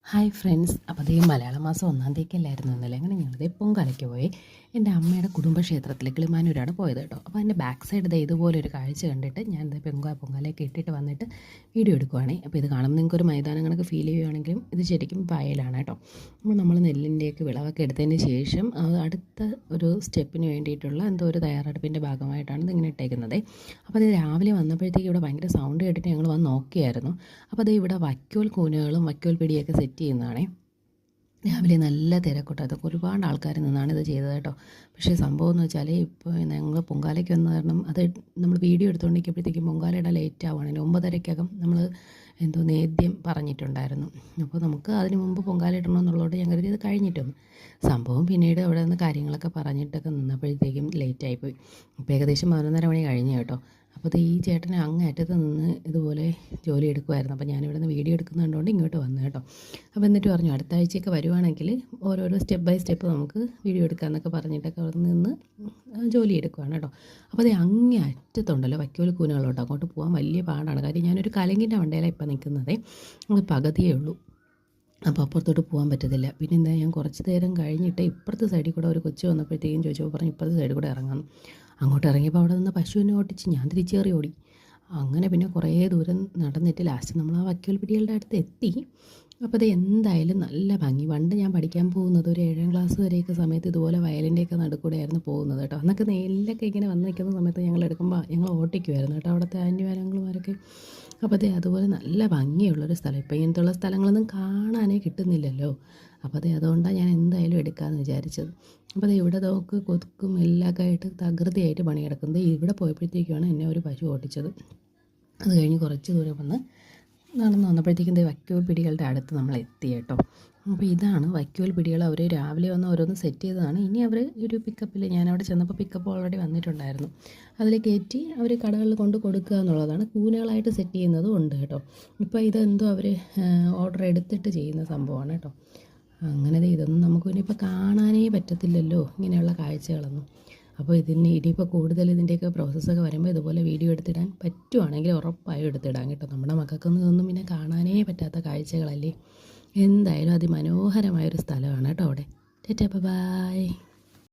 Hi friends, അപ്പോൾ അതേ മലയാള മാസം 1-ാം തീയതിക്കല്ലായിരുന്നു ഇന്നലെ. അങ്ങനെ ഞങ്ങളിതേ പൊങ്കാലയ്ക്ക് പോയി. എൻ്റെ അമ്മയുടെ കുടുംബക്ഷേത്രത്തിൽ കിളിമാനൂരാണ് പോയത് കേട്ടോ. അപ്പോൾ അതിൻ്റെ ബാക്ക് സൈഡ് ഇതേ ഇതുപോലൊരു കാഴ്ച കണ്ടിട്ട് ഞാനിത് പൊങ്കാലയൊക്കെ ഇട്ടിട്ട് വന്നിട്ട് വീഡിയോ എടുക്കുവാണേ. അപ്പോൾ ഇത് കാണുമ്പോൾ നിങ്ങൾക്കൊരു മൈതാനം കണക്ക് ഫീൽ ചെയ്യുകയാണെങ്കിലും ഇത് ശരിക്കും വയലാണ് കേട്ടോ. അപ്പോൾ നമ്മൾ നെല്ലിൻ്റെയൊക്കെ വിളവൊക്കെ എടുത്തതിന് ശേഷം അടുത്ത ഒരു സ്റ്റെപ്പിന് വേണ്ടിയിട്ടുള്ള എന്തോ ഒരു തയ്യാറെടുപ്പിൻ്റെ ഭാഗമായിട്ടാണ് ഇതിങ്ങനെ ഇട്ടേക്കുന്നത്. അപ്പോൾ അത് രാവിലെ വന്നപ്പോഴത്തേക്ക് ഇവിടെ ഭയങ്കര സൗണ്ട് കേട്ടിട്ട് ഞങ്ങൾ വന്ന് നോക്കിയായിരുന്നു. അപ്പോൾ അത് ഇവിടെ വൈക്കോൽ കൂനകളും വൈക്കോൽ പിടിയൊക്കെ സെറ്റ് ചെയ്യുന്നതാണേ. രാവിലെ നല്ല തിരക്കൂട്ടം, അതൊക്കെ ഒരുപാട് ആൾക്കാർ നിന്നാണ് ഇത് ചെയ്തത് കേട്ടോ. പക്ഷേ സംഭവം എന്ന് വെച്ചാൽ ഇപ്പോൾ ഞങ്ങൾ പൊങ്കാലയ്ക്ക് വന്ന കാരണം അത് നമ്മൾ വീഡിയോ എടുത്തുകൊണ്ടിരിക്കുമ്പോഴത്തേക്കും പൊങ്കാലയുടെ ലേറ്റ് ആവുകയാണെങ്കിൽ 9:30-കകം നമ്മൾ എന്തോ നേദ്യം പറഞ്ഞിട്ടുണ്ടായിരുന്നു. അപ്പോൾ നമുക്ക് അതിന് മുമ്പ് പൊങ്കാല ഇടണമെന്നുള്ളതുകൊണ്ട് ഞാൻ കരുതി ഇത് കഴിഞ്ഞിട്ടൊന്നും. സംഭവം പിന്നീട് അവിടെ നിന്ന് കാര്യങ്ങളൊക്കെ പറഞ്ഞിട്ടൊക്കെ നിന്നപ്പോഴത്തേക്കും ലേറ്റായിപ്പോയി. ഇപ്പോൾ ഏകദേശം 11:30 മണി കഴിഞ്ഞു കേട്ടോ. അപ്പോൾ ഈ ചേട്ടന് അങ്ങേയറ്റത്ത് നിന്ന് ഇതുപോലെ ജോലി എടുക്കുമായിരുന്നു. അപ്പോൾ ഞാനിവിടെ നിന്ന് വീഡിയോ എടുക്കുന്നുണ്ടുകൊണ്ട് ഇങ്ങോട്ട് വന്നു കേട്ടോ. അപ്പോൾ എന്നിട്ട് പറഞ്ഞു അടുത്ത ആഴ്ചയൊക്കെ വരുവാണെങ്കിൽ ഓരോരോ സ്റ്റെപ്പ് ബൈ സ്റ്റെപ്പ് നമുക്ക് വീഡിയോ എടുക്കാമെന്നൊക്കെ പറഞ്ഞിട്ടൊക്കെ അവിടെ നിന്ന് ജോലി എടുക്കുവാണ് കേട്ടോ. അപ്പോൾ അത് അങ്ങേ അറ്റത്തുണ്ടല്ലോ വൈക്കോൽ കൂനുകളോട്ടോ, അങ്ങോട്ട് പോകാൻ വലിയ പാടാണ്. കാര്യം ഞാനൊരു കലങ്കിൻ്റെ മണ്ടയിലാണ് ഇപ്പം നിൽക്കുന്നതേ, അത് പകുതിയേ ഉള്ളൂ. അപ്പോൾ അപ്പുറത്തോട്ട് പോകാൻ പറ്റത്തില്ല. പിന്നെ എന്താ ഞാൻ കുറച്ച് നേരം കഴിഞ്ഞിട്ട് ഇപ്പുറത്തെ സൈഡിൽ കൂടെ ഒരു കൊച്ചു വന്നപ്പോഴത്തേക്കും ചോദിച്ചപ്പോൾ പറഞ്ഞു ഇപ്പുറത്തെ സൈഡിൽ കൂടെ ഇറങ്ങാമെന്ന്. അങ്ങോട്ട് ഇറങ്ങിയപ്പോൾ അവിടെ നിന്ന് പശുവിനെ ഓടിച്ച് ഞാൻ തിരിച്ചേറി ഓടി. അങ്ങനെ പിന്നെ കുറേ ദൂരം നടന്നിട്ട് ലാസ്റ്റ് നമ്മൾ ആ വൈക്കോൽ പിടികളുടെ അടുത്ത് എത്തി. അപ്പോൾ അത് എന്തായാലും നല്ല ഭംഗി. പണ്ട് ഞാൻ പഠിക്കാൻ പോകുന്നത് ഒരു 7-ാം ക്ലാസ് വരെയൊക്കെ സമയത്ത് ഇതുപോലെ വയലിൻ്റെയൊക്കെ നടുക്കൂടെയായിരുന്നു പോകുന്നത് കേട്ടോ. അന്നൊക്കെ നെല്ലൊക്കെ ഇങ്ങനെ വന്ന് നിൽക്കുന്ന സമയത്ത് ഞങ്ങൾ എടുക്കുമ്പോൾ ഞങ്ങൾ ഓട്ടിക്കുമായിരുന്നു കേട്ടോ അവിടുത്തെ ആൻറ്റിമാരങ്ങളുമാരൊക്കെ. അപ്പോൾ അതുപോലെ നല്ല ഭംഗിയുള്ളൊരു സ്ഥലം. ഇപ്പോൾ ഇങ്ങനത്തുള്ള സ്ഥലങ്ങളൊന്നും കാണാനേ കിട്ടുന്നില്ലല്ലോ. അപ്പോൾ അതുകൊണ്ടാണ് ഞാൻ എന്തായാലും എടുക്കാമെന്ന് വിചാരിച്ചത്. അപ്പോൾ ഇവിടെ നോക്ക് കൊതുക്കും എല്ലാമൊക്കെ ആയിട്ട് തകൃതിയായിട്ട് പണിയെടുക്കുന്നത്. ഇവിടെ പോയപ്പോഴത്തേക്കുമാണ് എന്നെ ഒരു പശു ഓട്ടിച്ചത്. അത് കഴിഞ്ഞ് കുറച്ച് ദൂരം വന്ന് നടന്ന് വന്നപ്പോഴത്തേക്കും വൈക്കോൽ പിടികളുടെ അടുത്ത് നമ്മൾ എത്തി കേട്ടോ. അപ്പോൾ ഇതാണ് വൈക്കോൽ പിടികൾ. അവർ രാവിലെ വന്ന് ഓരോന്ന് സെറ്റ് ചെയ്തതാണ്. ഇനി അവർ ഒരു പിക്കപ്പിൽ ഞാനവിടെ ചെന്നപ്പോൾ പിക്കപ്പ് ഓൾറെഡി വന്നിട്ടുണ്ടായിരുന്നു. അതിൽ കയറ്റി അവർ കടകളിൽ കൊണ്ട് കൊടുക്കുക എന്നുള്ളതാണ്. കൂനുകളായിട്ട് സെറ്റ് ചെയ്യുന്നതും ഉണ്ട് കേട്ടോ. ഇപ്പോൾ ഇതെന്തോ അവർ ഓർഡർ എടുത്തിട്ട് ചെയ്യുന്ന സംഭവമാണ് കേട്ടോ. അങ്ങനെ ഇതൊന്നും നമുക്ക് ഇനിയിപ്പോൾ കാണാനേ പറ്റത്തില്ലല്ലോ ഇങ്ങനെയുള്ള കാഴ്ചകളൊന്നും. അപ്പോൾ ഇനിയിപ്പോൾ കൂടുതൽ ഇതിൻ്റെയൊക്കെ പ്രോസസ്സൊക്കെ വരുമ്പോൾ ഇതുപോലെ വീഡിയോ എടുത്തിടാൻ പറ്റുവാണെങ്കിൽ ഉറപ്പായും എടുത്തിടാം കേട്ടോ. നമ്മുടെ മക്കൾക്കൊന്നും ഇതൊന്നും പിന്നെ കാണാനേ പറ്റാത്ത കാഴ്ചകളല്ലേ. എന്തായാലും അതിമനോഹരമായൊരു സ്ഥലമാണ് കേട്ടോ അവിടെ. Tata bye.